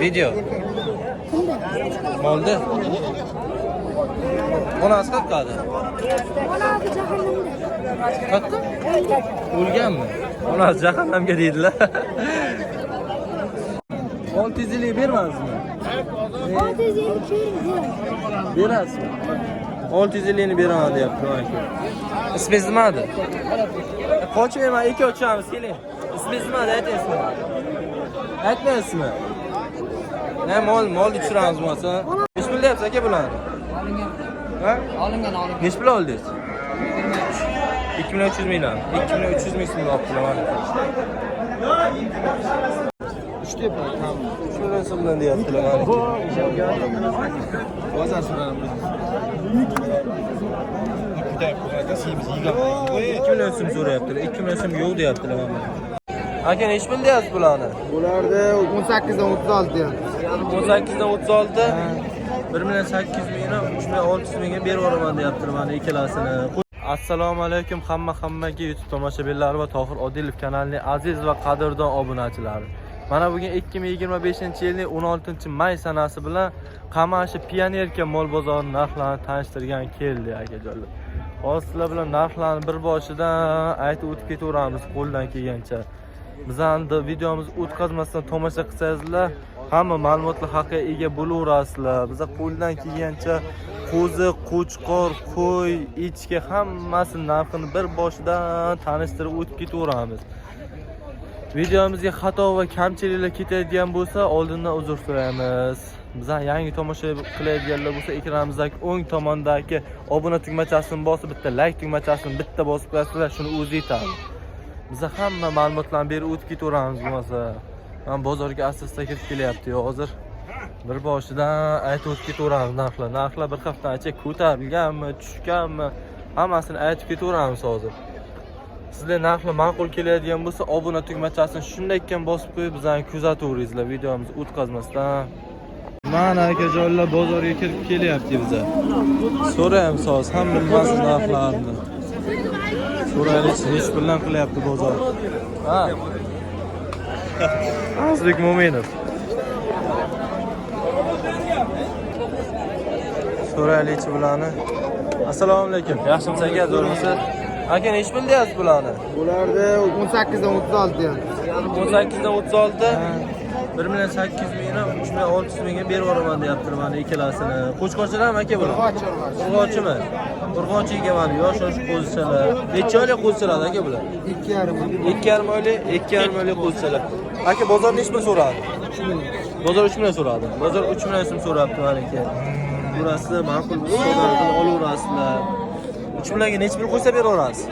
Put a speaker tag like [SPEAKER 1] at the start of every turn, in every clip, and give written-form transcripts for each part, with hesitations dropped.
[SPEAKER 1] Video. Molda. Onasi qaqqadi.
[SPEAKER 2] Onasi jahannamda.
[SPEAKER 1] Qatta? O'lganmi? Onasi jahannamga deydilar. 600 yillik bermaysizmi?
[SPEAKER 2] 600 yil keyin
[SPEAKER 1] Berasizmi? 600 yillikni beraman deyapti aka. Ismingiz nimadi? Qochmayman, ikki ochamiz, keling. Ismingiz nimadi, aytaysizmi? Aytmaysizmi? Ne mol tushiramiz bo'lsa. Nech pul deyapsiz aka bularni? Ha?
[SPEAKER 3] Olingan.
[SPEAKER 1] Nech pul oldingiz? 2.300 mingdan. 2.300 ming so'm olib qo'yaman. 3 deb tam. Shundan so'mdan deyaptilar mana. Bozor so'radim. 2 million so'm so'rayaptilar. 2 million so'm yo'q deyaptilar mana. Aka nech pul deyapsiz bularni?
[SPEAKER 4] Bularda 18 dan 36 deyapti.
[SPEAKER 1] 18 dan 36. 1 million 800 mingni 3 million 600 mingga berib yuboraman deyaptilar mana ikkalasini. Assalomu alaykum hammaga YouTube tomoshabinlari va Tohir Odilov kanalining aziz va qadrdon obunachilari. Mana bugun 2025-yilning 16-may sanasi bilan Qamashi Pionerka mol bozori narxlarini tanishtirgan keldi akajonlar. Hozir sizlar bilan narxlarni bir boshidan aytib o'tib ketaveramiz qo'ldan kelgancha. Bizning videomiz o'tkazmasdan tomosha qilsangizlar, hamma ma'lumotlar haqqiga ega bo'laverasizlar. Biz qo'ldan kelgancha qo'zi, qo'chqor, qo'y, echki hammasining narxini bir boshidan tanishtirib o'tib ketaveramiz. Videomizga xato va kamchiliklar ketadigan bo'lsa, oldindan uzr so'raymiz. Bizlar yangi tomosha qilayotganlar bo'lsa, ekranimizdagi o'ng tomondagi obuna tugmachasini bosib, bitta like tugmachasini bitta bosib qo'yasizlar, shuni o'zi yetadi. Biz hamma ma'lumotlarni berib o'tib ketaveramiz bo'lmasa. Men bozorga asta kirib kelyapti. Hozir bir boshidan aytib o'tib ketaveramiz narxlar. Narxlar bir haftadan ichida ko'tarilganmi, tushganmi, hammasini aytib ketaveramiz hozir. Sizlar narxlar ma'qul keladigan bo'lsa, obuna tugmachasini shunday ekan bosib qo'yib, bizlarni kuzataveringizlar videomiz o'tkazmasdan. Mana akajonlar bozorga kirib kelyapti bizlar. So'raymiz hozir hamma narxlarini. So'raylik, nech puldan qilyapti bozor? Ha. Azizbek Mo'minov. So'raylik bularni. Assalomu alaykum. Yaxshimisiz aka, zo'rmisiz? Aka nech pul deyapsiz bularni?
[SPEAKER 4] Bularda 18 dan 36 deyapti.
[SPEAKER 1] 18 dan 36. 1 million 800 mingni 3 million 600 mingga berib yuboraman deyaptilar mana ikkalasini. Qo'chqorchilarmi aka bular? Qo'chqorchimi? Qo'chqorchiga mana yosh qo'zichalar. Necha oylik qo'zichalar aka bular? 2,5 oylik, 2,5 oylik qo'zichalar. Aka bozor nech pul so'radi? 3 million. Bozor 3 million so'radi. Bozor 3 million so'm so'rabdi mana aka. Burasi ma'qul savdo qilib olaverasizlar. 3 millionga nech pul qo'ysa beraverasiz?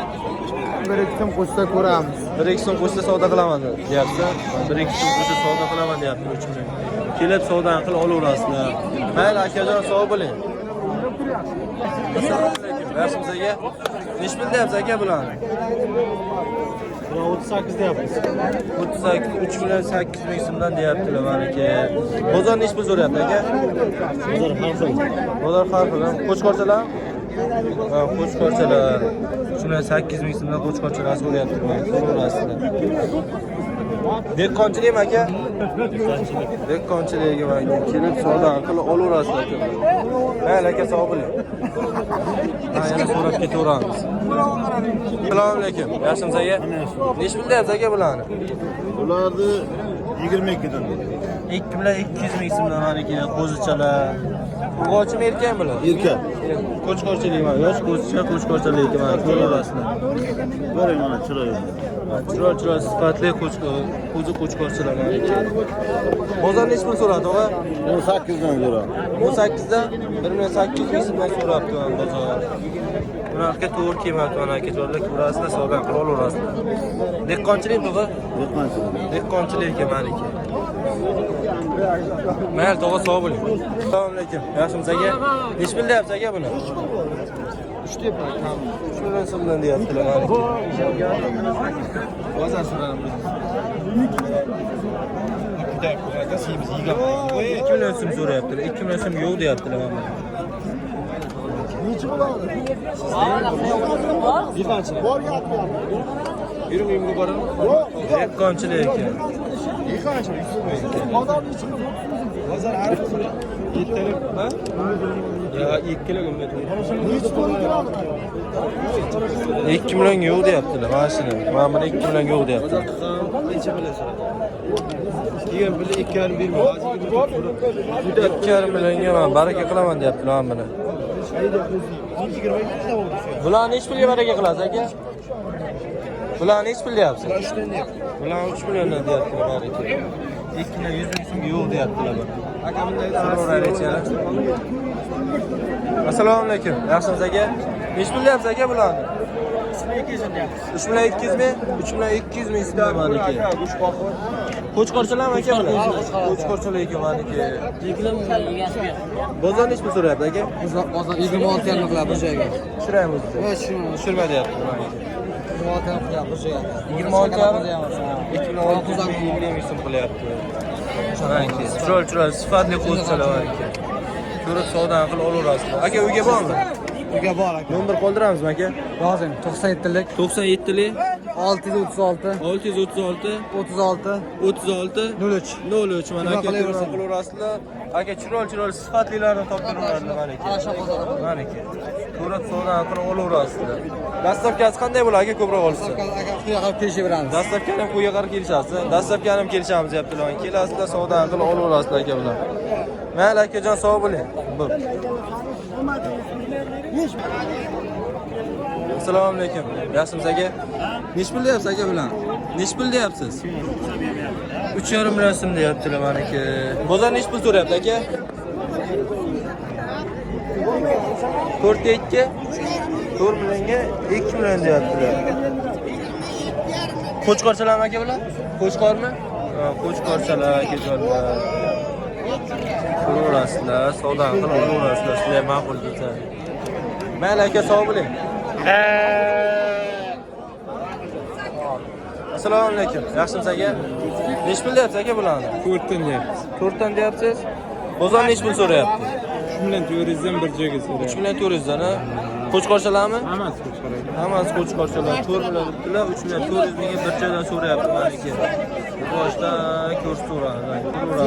[SPEAKER 4] 1-2 so'm qo'shsa ko'ramiz.
[SPEAKER 1] 1-2 so'm qo'shsa savdo qilaman deyapti. 1-2 so'm qo'shsa savdo qilaman deyapti 3 million. Kelib savdoni qilib olaverasizlar. Mayli akajon, sog' bo'ling. Assalomu alaykum. Yaxshimisiz aka? Nech pul deyapsiz aka bularni?
[SPEAKER 4] 38 deyapmiz.
[SPEAKER 1] 38 3 million 800 ming so'mdan deyaptilar mana aka. Bozor nech pul so'rayapti aka?
[SPEAKER 4] Bozor har xil.
[SPEAKER 1] Bozor har xil. Qo'chqorchalar? Ha, qo'chqorchalar. 3 million 800 ming so'mdan qo'chqorchalar so'rayapti. So'rasizlar. Dehqonchilikmi aka? Dehqonchilikga mana kelib savdo qilib olaverasizlar aka. Mayli aka, sog' bo'ling. Ha, yana so'rab ketaveramiz. Assalomu alaykum. Yaxshimisiz aka? Nech pul deyapsiz aka bularni?
[SPEAKER 4] Bularni 22 dan.
[SPEAKER 1] 2 million 200 ming so'mdan mana aka qo'zichalar. Urg'ochimi erkakmi bular?
[SPEAKER 4] Erkak.
[SPEAKER 1] Qo'chqorchilik mana, yosh qo'zicha qo'chqorchilik mana ko'raverasizlar.
[SPEAKER 4] Ko'ring mana chiroyli.
[SPEAKER 1] Chiroyli sifatli qo'zi qo'chqorchilar mana aka. Bozor nech pul so'radi og'a?
[SPEAKER 4] 18 dan so'radi.
[SPEAKER 1] 18 dan 1 million 800 ming so'mdan so'rabdi mana bozor. Bularga to'g'ri kelmayapti mana aka, joylar ko'rasizlar, savdo qilib olaverasizlar. Dehqonchilik to'g'ri? Dehqonchilik mana aka. Mayli tog'a, sog' bo'ling. Assalomu alaykum. Yaxshimisiz aka? Nech pul deyapsiz aka buni? 3 deb tam. 3 million so'mdan deyaptilar mana aka. Bozor so'radim. 2 million so'm so'rayaptilar. 2 million so'm yo'q deyaptilar mana.
[SPEAKER 4] Necha bo'ladi?
[SPEAKER 1] Bir qancha?
[SPEAKER 4] Borga atmayapti.
[SPEAKER 1] Yurib boraman. Dehqonchilik ekan.
[SPEAKER 4] Adam için
[SPEAKER 1] Bozor har kuni 7 talik, ha? Ya 2 kilo gummet.
[SPEAKER 4] hiç koydular.
[SPEAKER 1] 2 million yo'q deyaptilar mashina. Mana buni 2 million yo'q deyapti.
[SPEAKER 3] Necha bilasan? Degan pulni 2,5 berma. Hozir
[SPEAKER 1] 2,5 millionga men baraka qilaman deyaptilar mana buni. Bularni hech pulga baraka qilasiz aka? Bularni hech pul deyapsiz? Bularni 3 milliondan deyaptilar baraka. 2 million 100 ming so'mga yo'q deyaptilar buni. Aka bunday so'raylik. Assalomu alaykum. Yaxshimisiz aka? Nech pul deyapsiz aka bularni? 3 million 200 ming? 3 million 200 ming istiyor maniki. Qo'chqorchalarmi aka bular? Qo'chqorchalar ekan maniki. Bozor nech pul so'rayapti aka?
[SPEAKER 3] bozor 26 yarim qiladi bir joyga.
[SPEAKER 1] Tushiramiz. Tushirma deyapti maniki.
[SPEAKER 3] 26 yarim qiladi bir joyga.
[SPEAKER 1] 26 yarim? 2620 ming so'm qilyapti. Maniki. Chiroyli sifatli qo'chqorchalar maniki. Ko'rib savdoni qilib olaverasizlar. Aka uyga bormi?
[SPEAKER 3] Uyga bor aka.
[SPEAKER 1] Nomer qoldiramizmi aka?
[SPEAKER 3] Yozing 97lik
[SPEAKER 1] 97lik
[SPEAKER 3] 636
[SPEAKER 1] 636
[SPEAKER 3] 36
[SPEAKER 1] 36
[SPEAKER 3] 03.
[SPEAKER 1] 03 mana aka qilaverasizlar. Aka chiroyli sifatlilarni topib beraveradilar mana aka.
[SPEAKER 3] Ana shu bozor.
[SPEAKER 1] Mana aka. Ko'rib savdoni qilib olaverasizlar. Dastlabkasi qanday bo'ladi aka ko'proq olsa?
[SPEAKER 3] Aka quya qilib kelishib
[SPEAKER 1] Dastlabkani ham qo'yga qarab kelishasiz. Dastlabkani ham kelishamiz deyaptilar. Kelasizlar savdoni qilib olaverasizlar aka bilan. Mayli akajon sog' bo'ling. Bo'p. Assalomu alaykum. Yaxshimisiz aka? Nech pul deyapsiz aka bilan? Nech pul deyapsiz? 3,5 million so'm deyaptilar meniki. Bozor nech pul so'rayapti aka? 4,2 4 millionga 2 million deyaptilar. Qo'chqorchalarmi aka bular? Qo'chqormi? Ha, qo'chqorchalar akajonlar. Ko'rasizlar, savdoni qilib olaverasizlar, sizlar ma'qul kelsa. Mayli aka, sog' bo'ling. Assalomu alaykum. Yaxshimisiz aka? Nech pul deyapsiz aka bularni?
[SPEAKER 5] 4 dan deyapmiz.
[SPEAKER 1] 4 dan deyapsiz? Bozor nech pul so'rayapti?
[SPEAKER 5] 3 million 400 dan bir joyga
[SPEAKER 1] 3
[SPEAKER 5] so'rayapti.
[SPEAKER 1] million 400 dan, ha? Qo'chqorchalarmi?
[SPEAKER 5] Hammasi qo'shqoradi.
[SPEAKER 1] Hammasi qo'chqorchalar. 4 million debdilar, 3 million 400 mingga bir joydan so'rayapti meniki. Boshdan ko'rsatuvradi.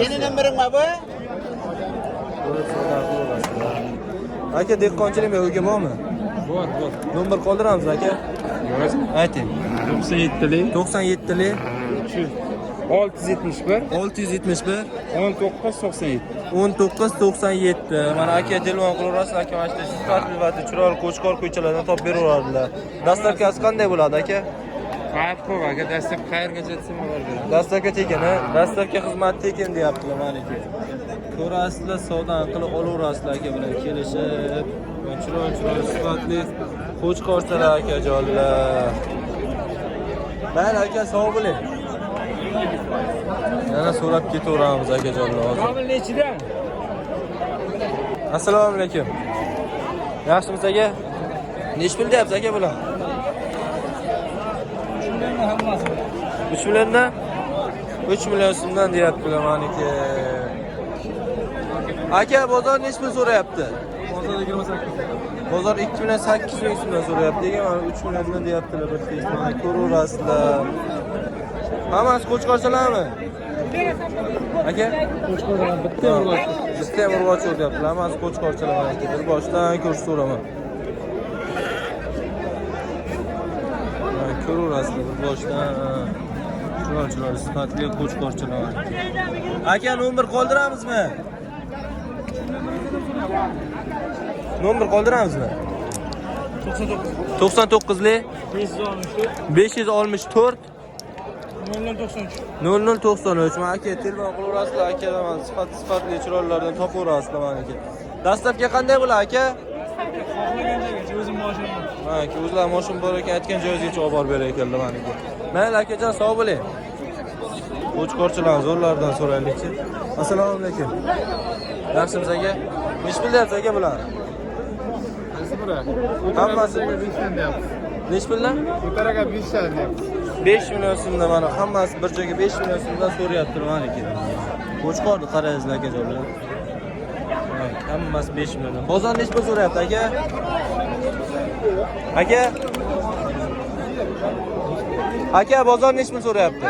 [SPEAKER 1] Yeni nomeringmi bu? Aka, dehqonchilik uyga bormi?
[SPEAKER 5] Bor.
[SPEAKER 1] Nomer qoldiramiz aka. Ayting.
[SPEAKER 5] 97lik
[SPEAKER 1] 97lik
[SPEAKER 5] 671
[SPEAKER 1] 671
[SPEAKER 5] 1997.
[SPEAKER 1] 1997. Mana aka telefon qilaverasiz, aka mana shu sifatli va chiroyli qo'chqor ko'chalardan topib beraveradilar. Dastlabkasi qanday bo'ladi aka?
[SPEAKER 5] Qayt qo'y aka, dastlab qayergacha desam bo'ladi.
[SPEAKER 1] Dastlabki tekin, ha? Dastlabki xizmat tekin deyaptilar meniki. Ko'rasizlar, savdoni qilib olaverasizlar aka bilan kelishib. Chiroyli sifatli qo'chqorchalar akajonlar. Mayli aka, sog' bo'ling. Yana so'rab ketaveramiz akajonlar hozir. Assalomu alaykum. Yaxshimisiz aka? Nech pul deyapsiz aka bular? 3 milliondan? 3 million so'mdan deyaptilar meniki. Aka, bozor nech pul so'rayapti?
[SPEAKER 5] Bozor 28.
[SPEAKER 1] Bozor 2 million 800 ming so'mdan so'rayapti. Mana 3 milliondan deyaptilar bir tez. Mana ko'raverasizlar. Hammasi qo'chqorchalarmi? Aka?
[SPEAKER 5] Qo'shqoradi bitta urg'och.
[SPEAKER 1] Bitta urg'och deyaptilar. Hammasi qo'chqorchalar aka. Bir boshdan ko'rsataveraman. Ko'raverasizlar bir boshdan. Chiroyli sifatli qo'chqorchalar. Aka, nomer qoldiramizmi? Nomer qoldiramizmi? 99lik 564 0093. Mana aka telefon qilaverasizlar, aka mana sifatli chiroylardan topaverasizlar mana aka. Dastlabki qanday bo'ladi aka?
[SPEAKER 5] O'zim boshim.
[SPEAKER 1] Mana aka o'zlari mashina bor ekan, aytgan joyingizgacha olib borib berar ekanlar mana aka. Mayli akajon, sog' bo'ling. Qo'chqorchalar zo'rlardan so'raylikchi. Assalomu alaykum. Yaxshimisiz aka? Nech pul deyapsiz aka bular? Hammasi
[SPEAKER 5] 5 dan deyapmiz.
[SPEAKER 1] nech puldan?
[SPEAKER 5] Ko'taraga 5 dan deyapmiz.
[SPEAKER 1] 5 million so'mdan mana hammasi bir joyga 5 million so'mdan so'rayapti mana aka. Qo'chqorni qaraysiz akajonlar. Hammasi 5 million. Bozor nech pul so'rayapti aka? Aka? Aka, bozor nech pul so'rayapti?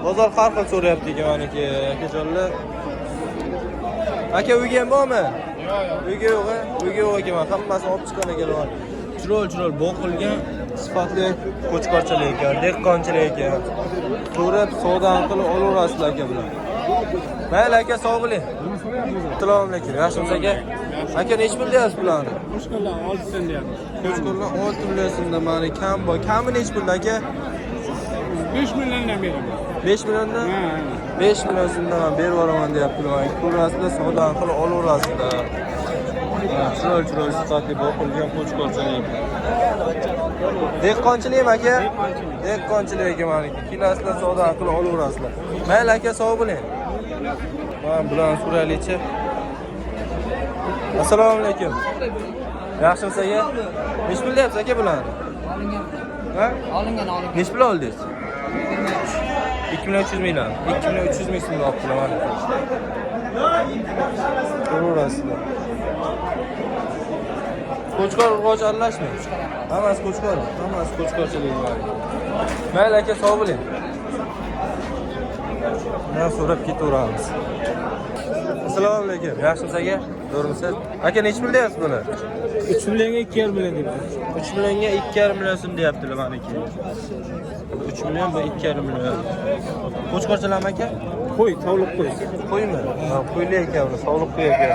[SPEAKER 1] Bozor har xil so'rayapti ekan maniki akajonlar. Aka uyga ham bormi?
[SPEAKER 5] Yo'q.
[SPEAKER 1] Uyga yo'q, uyga yo'q ekan. Hammasini olib chiqqan ekan. Chiroyli boqilgan sifatli qo'chqorchilik ekan, dehqonchilik ekan. So'rab savdo qilib olaverasizlar aka bular. Mayli aka, sog' bo'ling. Assalomu alaykum. Yaxshimisiz aka? Aka nech pul deyapsiz bularni?
[SPEAKER 5] Qo'shqonlar 6 so'm deyapmiz.
[SPEAKER 1] Qo'chqorlar 6 million so'mda mani kam bor. Kami nech pul aka?
[SPEAKER 5] 5 milliondan beraman.
[SPEAKER 1] 5 milliondan?
[SPEAKER 5] Ha.
[SPEAKER 1] 5 million so'mdan men berib yuboraman deyaptilar. Ko'rasizlar, savdo qilib olaverasizlar. Chiroyli sifatli boqilgan qo'chqorchilik. Dehqonchilik aka? Dehqonchilik ekan meniki. Kelasizlar, savdo qilib olaverasizlar. Mayli aka, sog' bo'ling. Men bilan so'raylikchi. Assalomu alaykum. Yaxshimisiz aka? Nech pul deyapsiz aka bularni? Ha?
[SPEAKER 3] Olingan.
[SPEAKER 1] Nech pul oldingiz? 2300 million. 2300 ming so'm olibdilar mana. Ko'rasizlar. Qo'chqor urg'och aralashmaydi. Hammasi qo'chqor, hammasi qo'chqorchilik bor. Mayli aka, sog' bo'ling. Mana so'rab ketaveramiz. Assalomu alaykum. Yaxshimisiz aka? To'g'rimiz? Aka nech pul deyapsiz buni?
[SPEAKER 5] 3 millionga 2,5 million deyapmiz.
[SPEAKER 1] 3 millionga 2,5 million so'm deyaptilar maniki. 3 million va 2,5 million. Qo'chqorchilarmi aka?
[SPEAKER 5] Qo'y, tavliq qo'y.
[SPEAKER 1] Qo'ymi? Ha, qo'yli ekan, sog'liq qo'y ekan.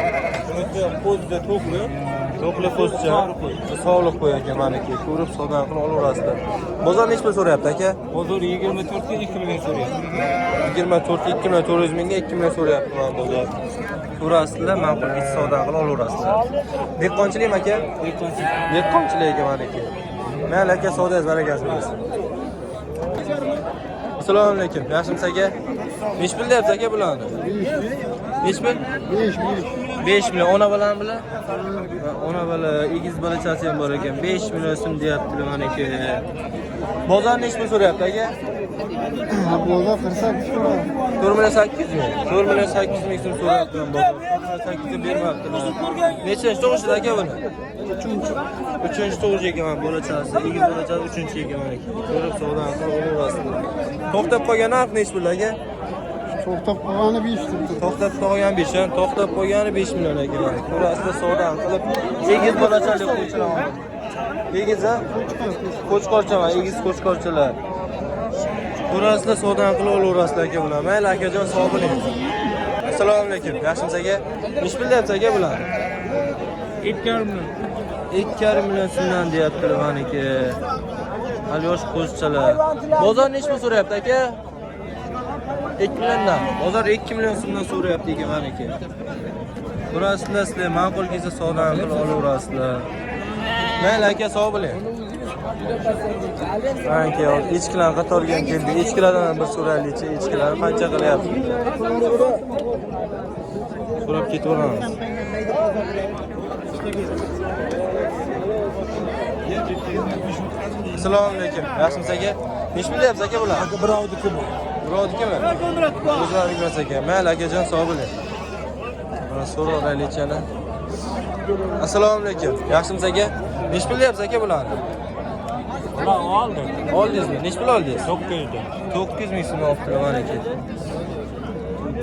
[SPEAKER 5] Qo'zda to'qli.
[SPEAKER 1] To'qli qo'zcha. Sog'liq qo'y ekan maniki. Ko'rib savdo qilib olaverasizlar. Bozor nech pul so'rayapti aka?
[SPEAKER 5] Bozor 24 ga 2 million so'rayapti.
[SPEAKER 1] 24 2 million 400 mingga 2 million so'rayapti mana bozor. Ko'rasizlar, ma'qul bir savdo qilib olaverasizlar. Dehqonchilikmi aka? Dehqonchilik ekan maniki. Mayli aka, savdoyingiz barakasi bo'lsin. Assalomu alaykum. Yaxshimisiz aka? Nech pul deyapsiz aka bularni? Nech pul? 5 million. Ona bilan bilan? Ona bola, egiz bolachasi ham bor ekan. 5 million so'm deyaptilar maniki. Bozor nech pul so'rayapti aka?
[SPEAKER 3] Bozor 48 so'rayapti.
[SPEAKER 1] 4 million 800 ming. 4 million 800 ming so'm so'rayapti bozor. 4 million 800 bermabdilar. Nechinchi tug'ishdi aka buni? 3-chi tug'ish ekan bolachasi, egiz bolachasi 3-chi ekan maniki. Ko'rib savdo qilib olaverasizlar. To'xtab qolgan narx nech pul aka?
[SPEAKER 3] To'xtab qolgani 5 turibdi.
[SPEAKER 1] To'xtab qolgan 5 million, to'xtab qolgani 5 million ekan maniki. Ko'rasizlar, savdo qilib egiz bolachali qo'ychilar. Egiz a? Qo'chqorchaman, egiz qo'chqorchalar. Ko'rasizlar, savdo qilib olaverasizlar aka bular. Mayli akajon, sog' bo'ling. Assalomu alaykum. Yaxshimisiz aka? Nech pul deyapsiz aka bular?
[SPEAKER 5] 2,5 million.
[SPEAKER 1] 2,5 million so'mdan deyaptilar maniki. Hali yosh qo'zchalar. Bozor nech pul so'rayapti aka? 2 milliondan. Bozor 2 million so'mdan so'rayapti ekan maniki. Ko'rasizlar, sizlar ma'qul kelsa savdo qilib olaverasizlar. Mayli aka, sog' bo'ling. Maniki echkilar qatoriga keldi. Echkilardan bir so'raylikchi, echkilar qancha qilyapti? So'rab ketaveramiz. Assalomu alaykum. Yaxshimisiz aka? Nech pul deyapsiz aka bular?
[SPEAKER 5] Birovnikimi?
[SPEAKER 1] Birovnikimi? O'zlari emas aka. Mayli akajon, sog' bo'ling. Mana so'raylikchi ana. Assalomu alaykum. Yaxshimisiz aka? Nech pul deyapsiz aka bularni?
[SPEAKER 5] Ular oldi.
[SPEAKER 1] Oldingizmi? Nech pul oldingiz?
[SPEAKER 5] 900 dan.
[SPEAKER 1] 900 ming so'm olibdilar maniki.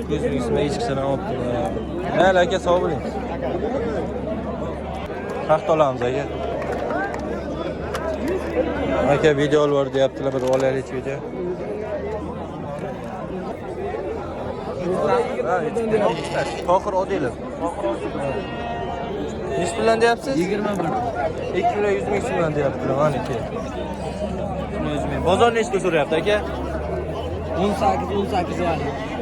[SPEAKER 1] 900 ming so'm echkisadan olibdilar. Mayli aka, sog' bo'ling. Haqda olamiz aka. Aka video olib deyaptilar, bir olaylik video. Tohir Odilov. Nech puldan deyapsiz? 21. 2 million 100 ming so'mdan deyaptilar maniki. Bozor nechta so'rayapti aka?
[SPEAKER 3] 18 var.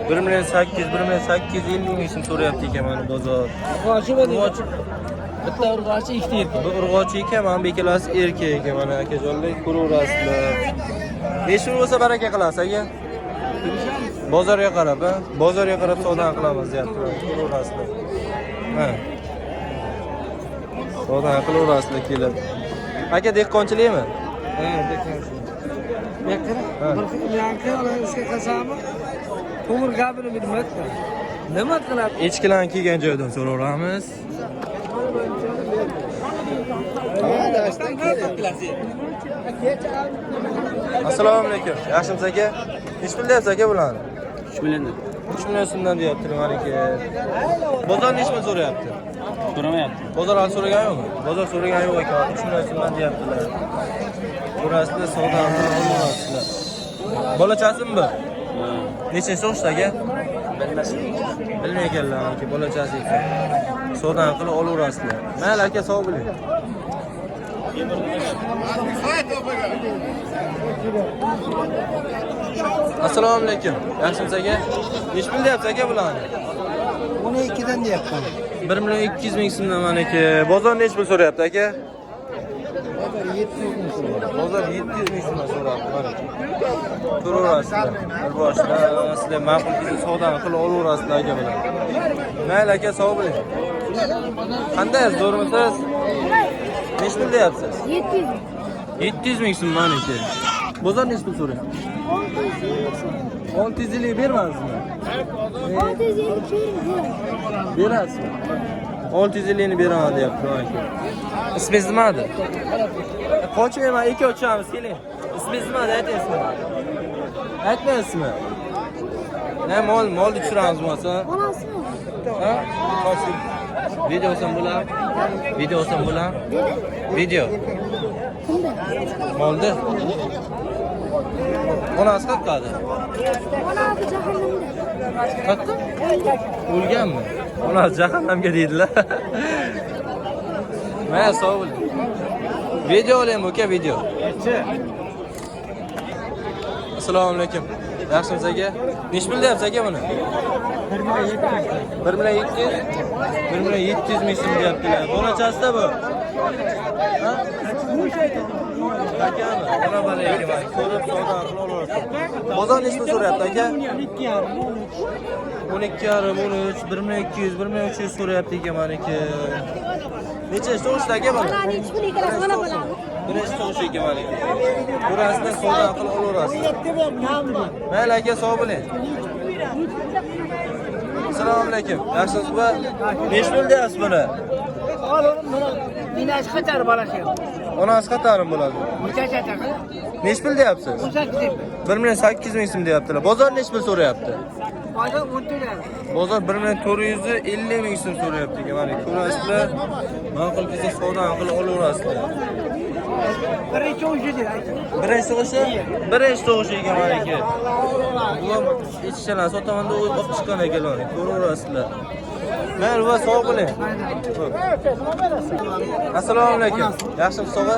[SPEAKER 1] 1 million 800, 1 million 850 ming so'm so'rayapti ekan mana bozor.
[SPEAKER 3] Urg'ochi bo'di. Bitta urg'ochi, ikkita erkak.
[SPEAKER 1] Bu urg'ochi ekan, mana bu ikkalasi erkak ekan mana akajonlar, ko'raverasizlar. Necha bo'lsa baraka qilasiz aka? Bozorga qarab, ha? Bozorga qarab savdo qilamiz deyaptilar. Ko'raverasizlar. Ha. Savdo qilaverasizlar kelib. Aka dehqonchilikmi?
[SPEAKER 3] Ha, dehqonchilik. Yangi ishga qasami. To'g'ri gapini bilmaydi. Nima qiladi?
[SPEAKER 1] Echkilarni kelgan joydan so'raveramiz. Assalomu alaykum. Yaxshimisiz aka? Nechi pul deyapsiz aka bularni?
[SPEAKER 5] 3 milliondan.
[SPEAKER 1] 3 million so'mdan deyapti maniki. Bozor nechi pul so'rayapti?
[SPEAKER 5] So'ramayapti.
[SPEAKER 1] Bozor hali so'ragan yo'qmi? Bozor so'ragan yo'q ekan. 3 million so'mdan deyaptilar. Burasida savdo qilyapsizlar. Bolachasimi bu? Nechinchi o'qishda aka? Bilmayganlar aka, bolachasi ekan. Savdo qilib olaverasizlar. Mayli aka, sog' bo'ling. Assalomu alaykum. Yaxshimisiz aka? Nechi pul deyapsiz aka bularni?
[SPEAKER 3] 12 dan deyapman.
[SPEAKER 1] 1 million 200 ming so'mdan maniki. Bozor nechi pul so'rayapti aka? Bozor 700 ming so'mdan so'rayapti maniki. Turaverasizlar. Bir boshda sizlar ma'qul kelsa savdoni qilib olaverasizlar aka bilan. Mayli aka, sog' bo'ling. Qanday, zo'rmisiz? Nechi pul deyapsiz?
[SPEAKER 2] 700.
[SPEAKER 1] 700 ming so'm maniki. Bozor nechi pul so'rayapti? 650 bermaysizmi?
[SPEAKER 2] 650 keyin
[SPEAKER 1] Berasizmi? 650 ni beraman deyapti maniki. Ismingiz nimadi? Qochmayman, ikki ochamiz, keling. Ismingiz nimadi, aytingizmi? Aytmaysizmi? Ne molni tushiramiz bo'lsa?
[SPEAKER 2] Onasimi?
[SPEAKER 1] Ha? Qochib. Video olsam bo'lar? Video olsam bo'lar? Video.
[SPEAKER 2] Kimda?
[SPEAKER 1] Molni. Onasi qaqqadi.
[SPEAKER 2] Onasi jahannamda.
[SPEAKER 1] Qaqqa? O'lganmi? Onasi jahannamga deydilar. Mana sog' bo'ling. Video olaymi aka, video. Assalomu alaykum. Yaxshimisiz aka? Nechi pul deyapsiz aka buni? 1 million 700. 1 million 700 ming so'm deyaptilar. Bolachasida bu. Ha? Akami, ona bola ekan. Ko'rib savdo qilib olaverasiz. Bozor nechi pul so'rayapti aka? 12,5, 13, 1 million 200, 1 million 300 so'rayapti ekan maniki. Necha so'rashdi aka buni?
[SPEAKER 2] Onani nechi pul ekan, ona bo'ladi.
[SPEAKER 1] Birinchi tug'ish ekan maniki. Burasida savdo qilib olaverasiz. Mayli aka, sog' bo'ling. Assalomu alaykum. Yaxshimisizmi? Nechi pul deyapsiz buni?
[SPEAKER 3] Minaj qatar bolasi.
[SPEAKER 1] Onasi qatarim bo'ladi. Nechi pul deyapsiz? 1 million 800 ming so'm deyaptilar. Bozor nechi pul so'rayapti? Bozor 1 million 450 ming so'm so'rayapti ekan. Mana ko'rasizlar. Ma'qul kelsa savdo qilib olaverasizlar.
[SPEAKER 3] Birinchi o'yinchi.
[SPEAKER 1] Birinchi tug'ish ekan maniki. Bu ichishlar sotamanda olib chiqqan ekanlar. Ko'raverasizlar. Mayli, va sog' bo'ling. Assalomu alaykum. Yaxshimisiz sog'a?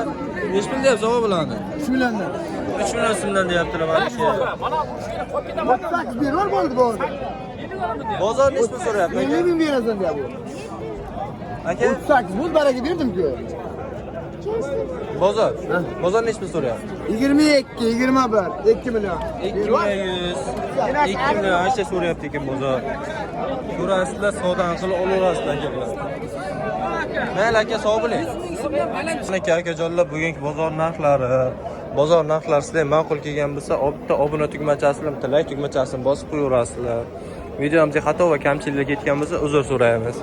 [SPEAKER 1] Nechi pul deyapsiz sog'a bularni?
[SPEAKER 3] 3 milliondan.
[SPEAKER 1] 3 million so'mdan deyaptilar maniki.
[SPEAKER 3] 38 beror bo'ldi bu.
[SPEAKER 1] Bozor nechi pul so'rayapti aka?
[SPEAKER 3] 20 ming berasan deyapti.
[SPEAKER 1] Aka,
[SPEAKER 3] 38 bu baraga berdim-ku.
[SPEAKER 1] Bozor nechi pul so'rayapti?
[SPEAKER 3] 22, 21, 2 million.
[SPEAKER 1] 2 million 100, 2 million ancha so'rayapti ekan bozor. Ko'rasizlar, savdo qilib olaverasizlar aka bilan. Mayli aka, sog' bo'ling. Aka, akajonlar, bugungi bozor narxlari sizlarga ma'qul kelgan bo'lsa, bitta obuna tugmachasini, bitta like tugmachasini bosib qo'yaverasizlar. Videomizga xato va kamchiliklar ketgan bo'lsa, uzr so'raymiz.